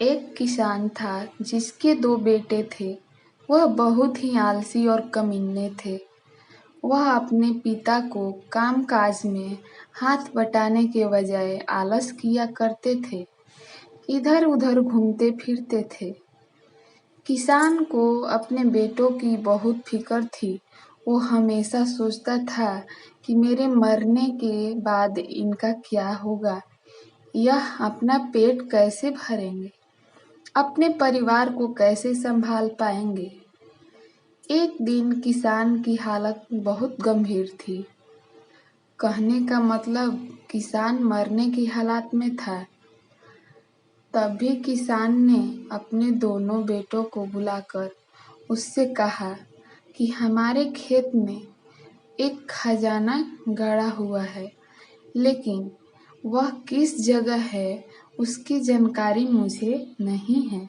एक किसान था जिसके 2 बेटे थे। वह बहुत ही आलसी और कमीने थे। वह अपने पिता को काम-काज में हाथ बटाने के बजाय आलस किया करते थे, इधर-उधर घूमते-फिरते थे। किसान को अपने बेटों की बहुत फिक्र थी। वो हमेशा सोचता था कि मेरे मरने के बाद इनका क्या होगा? यह अपना पेट कैसे भरेंगे? अपने परिवार को कैसे संभाल पाएंगे? एक दिन किसान की हालत बहुत गंभीर थी। कहने का मतलब किसान मरने की हालत में था। तब भी किसान ने अपने दोनों बेटों को बुलाकर उससे कहा कि हमारे खेत में एक खजाना गड़ा हुआ है, लेकिन वह किस जगह है उसकी जानकारी मुझे नहीं है।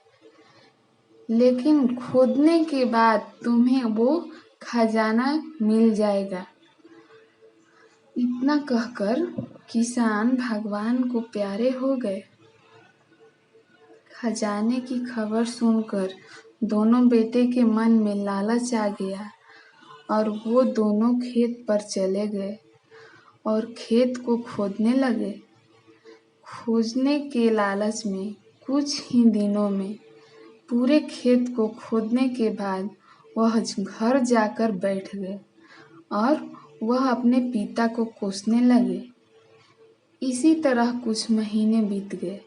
लेकिन खोदने के बाद तुम्हें वो खजाना मिल जाएगा। इतना कहकर किसान भगवान को प्यारे हो गए। खजाने की खबर सुनकर दोनों बेटे के मन में लालच आ गया और वो दोनों खेत पर चले गए और खेत को खोदने लगे। खोजने के लालच में कुछ ही दिनों में पूरे खेत को खोदने के बाद वह घर जाकर बैठ गए और वह अपने पिता को कोसने लगे। इसी तरह कुछ महीने बीत गए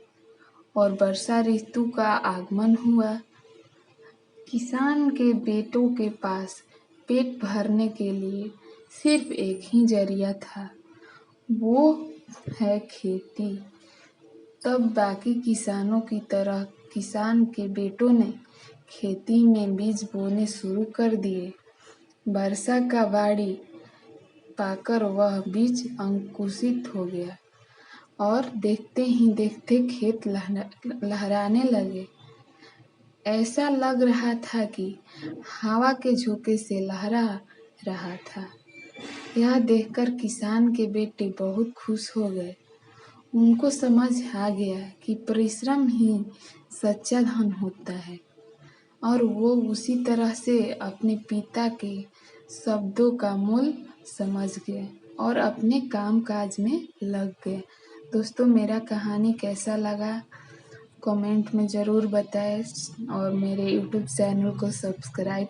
और वर्षा ऋतु का आगमन हुआ। किसान के बेटों के पास पेट भरने के लिए सिर्फ एक ही जरिया था, वो है खेती। तब बाकी किसानों की तरह किसान के बेटों ने खेती में बीज बोने शुरू कर दिए। वर्षा का बाड़ी पाकर वह बीज अंकुरित हो गया और देखते ही देखते खेत लहराने लगे। ऐसा लग रहा था कि हवा के झोंके से लहरा रहा था। यह देखकर किसान के बेटे बहुत खुश हो गए। उनको समझ आ गया कि परिश्रम ही सच्चा धन होता है और वो उसी तरह से अपने पिता के शब्दों का मूल समझ गए और अपने काम-काज में लग गए। दोस्तों, मेरा कहानी कैसा लगा कमेंट में ज़रूर बताएं और मेरे यूट्यूब चैनल को सब्सक्राइब